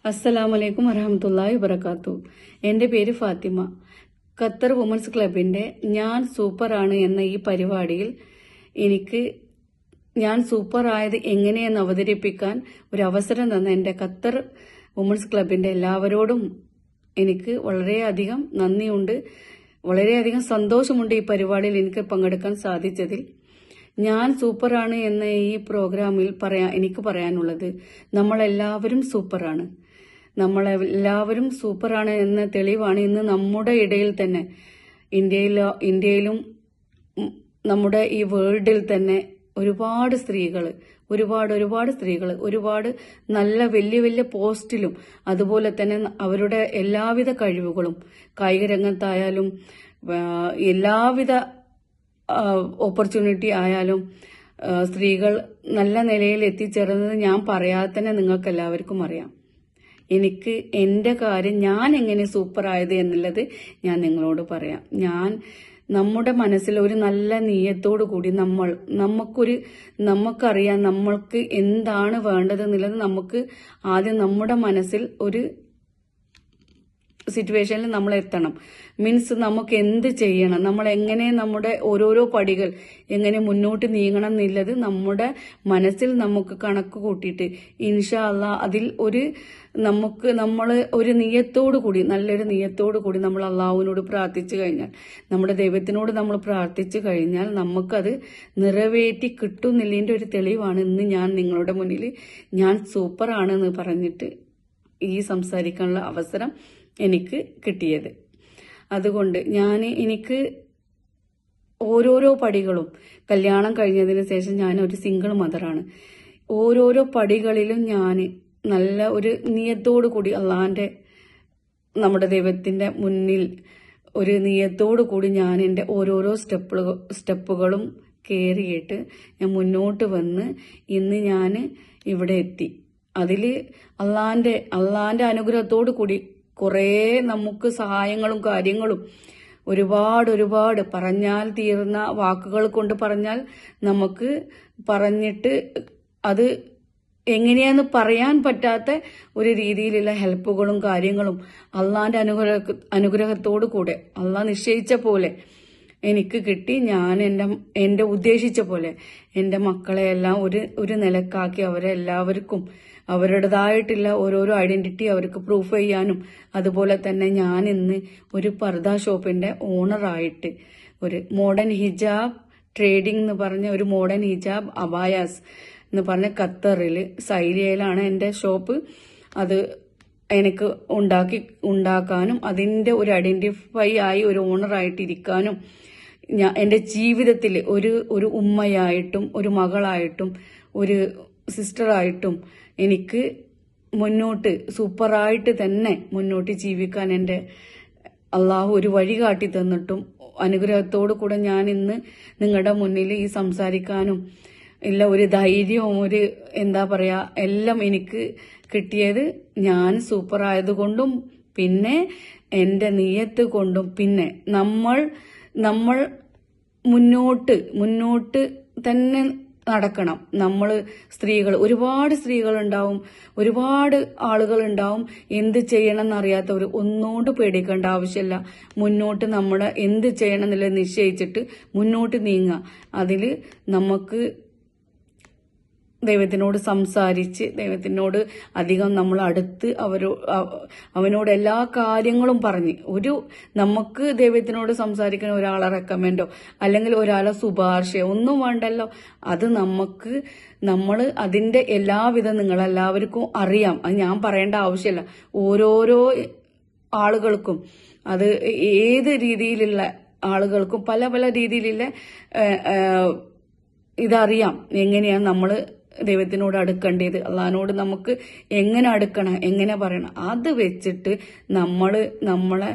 അസ്സലാമലൈക്കും വറഹമത്തുള്ളാഹി വബറകാത്തു. എൻ്റെ പേര് ഫാത്തിമ. ഖത്തർ വുമൻസ് ക്ലബിന്റെ ഞാൻ സൂപ്പറാണ് എന്ന ഈ പരിപാടിയിൽ എനിക്ക് ഞാൻ സൂപ്പറായത് എങ്ങനെയെന്ന് അവതരിപ്പിക്കാൻ ഒരു അവസരം തന്ന എൻ്റെ ഖത്തർ വുമൻസ് ക്ലബിന്റെ എല്ലാവരോടും എനിക്ക് വളരെയധികം നന്ദിയുണ്ട്. വളരെയധികം സന്തോഷമുണ്ട് ഈ പരിപാടിയിൽ എനിക്ക് പങ്കെടുക്കാൻ സാധിച്ചതിൽ. ഞാൻ സൂപ്പറാണ് എന്ന ഈ പ്രോഗ്രാമിൽ എനിക്ക് പറയാനുള്ളത്, നമ്മളെല്ലാവരും സൂപ്പറാണ്. നമ്മളെല്ലാവരും സൂപ്പറാണ് എന്ന തെളിവാണ് ഇന്ന് നമ്മുടെ ഇടയിൽ തന്നെ, ഇന്ത്യയിലും നമ്മുടെ ഈ വേൾഡിൽ തന്നെ ഒരുപാട് സ്ത്രീകൾ ഒരുപാട് നല്ല വലിയ വലിയ പോസ്റ്റിലും അതുപോലെ തന്നെ അവരുടെ എല്ലാവിധ കഴിവുകളും കായിക രംഗത്തായാലും എല്ലാവിധ ഓപ്പർച്യൂണിറ്റി ആയാലും സ്ത്രീകൾ നല്ല നിലയിൽ എത്തിച്ചേർന്നത് ഞാൻ പറയാതെ തന്നെ നിങ്ങൾക്ക് എല്ലാവർക്കും അറിയാം. എനിക്ക് എൻ്റെ കാര്യം ഞാൻ എങ്ങനെ സൂപ്പറായത് എന്നുള്ളത് ഞാൻ നിങ്ങളോട് പറയാം. നമ്മുടെ മനസ്സിൽ ഒരു നല്ല നീയത്തോടു കൂടി നമുക്കറിയാം നമ്മൾക്ക് എന്താണ് വേണ്ടത് എന്നുള്ളത്. നമുക്ക് ആദ്യം നമ്മുടെ മനസ്സിൽ ഒരു സിറ്റുവേഷനിൽ നമ്മൾ എത്തണം. മീൻസ് നമുക്ക് എന്ത് ചെയ്യണം, നമ്മൾ എങ്ങനെ നമ്മുടെ ഓരോരോ പടികൾ എങ്ങനെ മുന്നോട്ട് നീങ്ങണം എന്നുള്ളത് നമ്മുടെ മനസ്സിൽ നമുക്ക് കണക്ക് കൂട്ടിയിട്ട് ഇൻഷാ അല്ലാ അതിൽ നമ്മൾ ഒരു നിയത്തോടു കൂടി, നല്ലൊരു നിയത്തോടു കൂടി നമ്മൾ അള്ളാഹുവിനോട് പ്രാർത്ഥിച്ചു കഴിഞ്ഞാൽ, നമ്മുടെ ദൈവത്തിനോട് നമ്മൾ പ്രാർത്ഥിച്ചു കഴിഞ്ഞാൽ നമുക്കത് നിറവേറ്റി കിട്ടുന്നില്ലതിൻ്റെ ഒരു തെളിവാണ് ഇന്ന് ഞാൻ നിങ്ങളുടെ മുന്നിൽ ഞാൻ സൂപ്പറാണെന്ന് പറഞ്ഞിട്ട് ഈ സംസാരിക്കാനുള്ള അവസരം എനിക്ക് കിട്ടിയത്. അതുകൊണ്ട് എനിക്ക് ഓരോരോ പടികളും, കല്യാണം കഴിഞ്ഞതിന് ശേഷം ഞാൻ ഒരു സിംഗിൾ മദറാണ്. ഓരോരോ പടികളിലും ഞാൻ നല്ല ഒരു നിയത്തോടു കൂടി നമ്മുടെ ദൈവത്തിന്റെ മുന്നിൽ ഒരു നിയത്തോടു കൂടി ഞാൻ എൻ്റെ ഓരോരോ സ്റ്റെപ്പുകളും കയറിയിട്ട് ഞാൻ മുന്നോട്ട് വന്ന് ഇന്ന് ഞാൻ ഇവിടെ എത്തി. അതില് അള്ളാന്റെ അനുഗ്രഹത്തോടു കൂടി കുറേ നമുക്ക് സഹായങ്ങളും കാര്യങ്ങളും ഒരുപാട് പറഞ്ഞാൽ തീർന്ന വാക്കുകൾ കൊണ്ട് പറഞ്ഞാൽ നമുക്ക് പറഞ്ഞിട്ട് അത് എങ്ങനെയാന്ന് പറയാൻ പറ്റാത്ത ഒരു രീതിയിലുള്ള ഹെൽപ്പുകളും കാര്യങ്ങളും അള്ളാന്റെ അനുഗ്രഹത്തോടു കൂടെ അള്ളാഹ് നിശ്ചയിച്ച പോലെ എനിക്ക് കിട്ടി. ഞാൻ എന്റെ ഉദ്ദേശിച്ച പോലെ എൻ്റെ മക്കളെയെല്ലാം ഒരു നിലക്കാക്കി അവരെ എല്ലാവർക്കും അവരുടേതായിട്ടുള്ള ഓരോരോ ഐഡന്റിറ്റി അവർക്ക് പ്രൂഫ് ചെയ്യാനും, അതുപോലെ തന്നെ ഞാൻ ഇന്ന് ഒരു പർദ ഷോപ്പിന്റെ ഓണറായിട്ട് ഒരു മോഡേൺ ഹിജാബ് ട്രേഡിംഗ് എന്ന് പറഞ്ഞ ഒരു മോഡേൺ ഹിജാബ് അബായാസ് എന്ന് പറഞ്ഞ ഖത്തറിൽ സൈലിയയിലാണ് എൻ്റെ ഷോപ്പ്. അത് എനിക്ക് ഉണ്ടാക്കാനും അതിന്റെ ഒരു ഐഡന്റിഫൈ ആയി ഒരു ഓണറായിട്ട് ഇരിക്കാനും എൻ്റെ ജീവിതത്തിൽ ഒരു ഉമ്മയായിട്ടും ഒരു മകളായിട്ടും ഒരു സിസ്റ്ററായിട്ടും എനിക്ക് മുന്നോട്ട് സൂപ്പറായിട്ട് തന്നെ മുന്നോട്ട് ജീവിക്കാൻ എൻ്റെ അള്ളാഹു ഒരു വഴി കാട്ടി തന്നിട്ടും അനുഗ്രഹത്തോടു കൂടെ ഞാൻ ഇന്ന് നിങ്ങളുടെ മുന്നിൽ ഈ സംസാരിക്കാനും ഇല്ല ഒരു ധൈര്യവും ഒരു എന്താ പറയാ എല്ലാം എനിക്ക് കിട്ടിയത് ഞാൻ സൂപ്പറായതുകൊണ്ടും പിന്നെ എൻ്റെ നിയത്ത് കൊണ്ടും പിന്നെ നമ്മൾ മുന്നോട്ട് തന്നെ നടക്കണം. നമ്മൾ സ്ത്രീകൾ ഒരുപാട് സ്ത്രീകളുണ്ടാവും, ഒരുപാട് ആളുകളുണ്ടാവും. എന്ത് ചെയ്യണം എന്നറിയാത്തവർ ഒന്നുകൊണ്ട് പേടിക്കേണ്ട ആവശ്യമില്ല. മുന്നോട്ട് നമ്മൾ എന്ത് ചെയ്യണം എന്നുള്ളത് നിശ്ചയിച്ചിട്ട് മുന്നോട്ട് നീങ്ങുക. അതിൽ നമുക്ക് ദൈവത്തിനോട് സംസാരിച്ച് ദൈവത്തിനോട് അധികം നമ്മൾ അടുത്ത് അവനോട് എല്ലാ കാര്യങ്ങളും പറഞ്ഞ് നമുക്ക് ദൈവത്തിനോട് സംസാരിക്കുന്ന ഒരാളെ റെക്കമെൻഡോ അല്ലെങ്കിൽ ഒരാളെ ശുപാർശയോ ഒന്നും വേണ്ടല്ലോ. അത് നമ്മൾ അതിന്റെ എല്ലാവിധം നിങ്ങളെല്ലാവർക്കും അറിയാം. അത് ഞാൻ പറയേണ്ട ആവശ്യമില്ല. ഓരോരോ ആളുകൾക്കും അത് ഏത് രീതിയിലുള്ള ആളുകൾക്കും പല രീതിയിലുള്ള ഇതറിയാം എങ്ങനെയാണ് നമ്മൾ ദൈവത്തിനോട് അടുക്കേണ്ടത്, അള്ളാഹിനോട് നമുക്ക് എങ്ങനെ അടുക്കണം, എങ്ങനെ പറയണം. അത് വെച്ചിട്ട് നമ്മളെ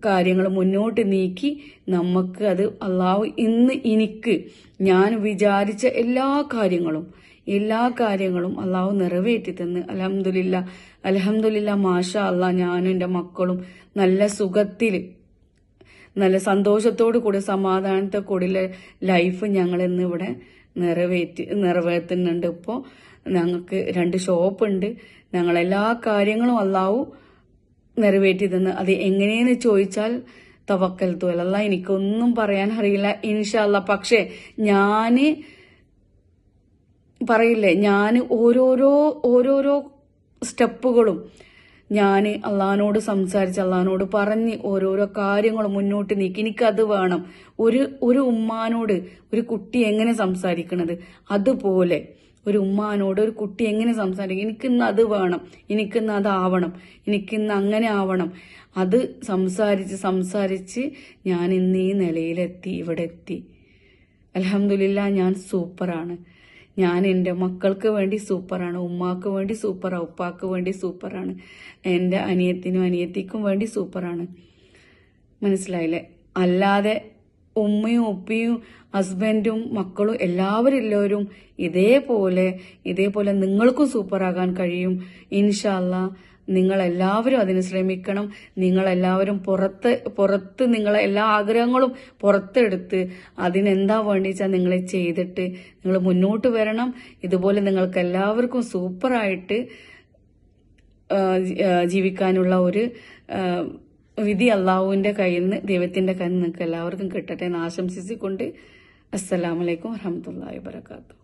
കാര്യങ്ങൾ മുന്നോട്ട് നീക്കി നമുക്ക് അത് അള്ളാഹു ഇന്ന് ഞാൻ വിചാരിച്ച എല്ലാ കാര്യങ്ങളും അള്ളാഹു നിറവേറ്റി തന്ന് അൽഹംദുലില്ലാ മാഷാ അള്ളാഹ് ഞാനും എൻ്റെ മക്കളും നല്ല സുഖത്തില് നല്ല സന്തോഷത്തോടു കൂടി സമാധാനത്തോടു കൂടി ലൈഫ് ഞങ്ങൾ ഇന്ന് ഇവിടെ നിറവേറ്റുന്നുണ്ട്. ഇപ്പോൾ ഞങ്ങൾക്ക് 2 ഷോപ്പുണ്ട്. ഞങ്ങളെല്ലാ കാര്യങ്ങളും അല്ലാഹു നിറവേറ്റി തന്ന്. അത് എങ്ങനെയെന്ന് ചോദിച്ചാൽ തവക്കൽത്തു അലല്ലാഹ്, എനിക്കൊന്നും പറയാൻ അറിയില്ല. ഇൻഷാ അല്ലാഹ്. പക്ഷേ ഞാന് പറയില്ലേ, ഞാൻ ഓരോരോ സ്റ്റെപ്പുകളും ഞാൻ അള്ളഹാനോട് സംസാരിച്ച് അള്ളഹാനോട് പറഞ്ഞ് ഓരോരോ കാര്യങ്ങൾ മുന്നോട്ട് നീക്കി. എനിക്കത് വേണം. ഒരു ഉമ്മാനോട് ഒരു കുട്ടി എങ്ങനെ സംസാരിക്കണത് അതുപോലെ ഒരു ഉമ്മാനോട് ഒരു കുട്ടി എങ്ങനെ സംസാരിക്കും, എനിക്കിന്ന് അത് വേണം, എനിക്കിന്ന് അതാവണം, എനിക്കിന്ന് അങ്ങനെ ആവണം. അത് സംസാരിച്ച് ഞാൻ ഇന്ന് ഈ നിലയിലെത്തി, ഇവിടെ എത്തി. അൽഹംദുലില്ലാ, ഞാൻ സൂപ്പറാണ്. ഞാൻ എൻ്റെ മക്കൾക്ക് വേണ്ടി സൂപ്പറാണ്, ഉമ്മാക്ക് വേണ്ടി സൂപ്പറാണ്, ഉപ്പാക്ക് വേണ്ടി സൂപ്പറാണ്, എൻ്റെ അനിയത്തിനും അനിയത്തിക്കും വേണ്ടി സൂപ്പറാണ്. മനസ്സിലായില്ലേ? അല്ലാതെ ഉമ്മയും ഉപ്പയും ഹസ്ബൻഡും മക്കളും എല്ലാവരും ഇതേപോലെ നിങ്ങൾക്കും സൂപ്പറാകാൻ കഴിയും. ഇൻഷാ അല്ലാ. നിങ്ങളെല്ലാവരും അതിന് ശ്രമിക്കണം. നിങ്ങളെല്ലാവരും പുറത്ത് നിങ്ങളെ എല്ലാ ആഗ്രഹങ്ങളും പുറത്തെടുത്ത് അതിനെന്താ വേണ്ടിച്ചാൽ നിങ്ങൾ ചെയ്തിട്ട് നിങ്ങൾ മുന്നോട്ട് വരണം. ഇതുപോലെ നിങ്ങൾക്ക് എല്ലാവർക്കും സൂപ്പറായിട്ട് ജീവിക്കാനുള്ള ഒരു വിധി അള്ളാഹുവിന്റെ കയ്യിൽ നിന്ന്, ദൈവത്തിന്റെ കയ്യിൽ നിന്ന് നിങ്ങൾക്ക് എല്ലാവർക്കും കിട്ടട്ടെ എന്ന് ആശംസിച്ചുകൊണ്ട് അസ്സലാമു അലൈക്കും വറഹ്മത്തുള്ളാഹി വബറകാതുഹു.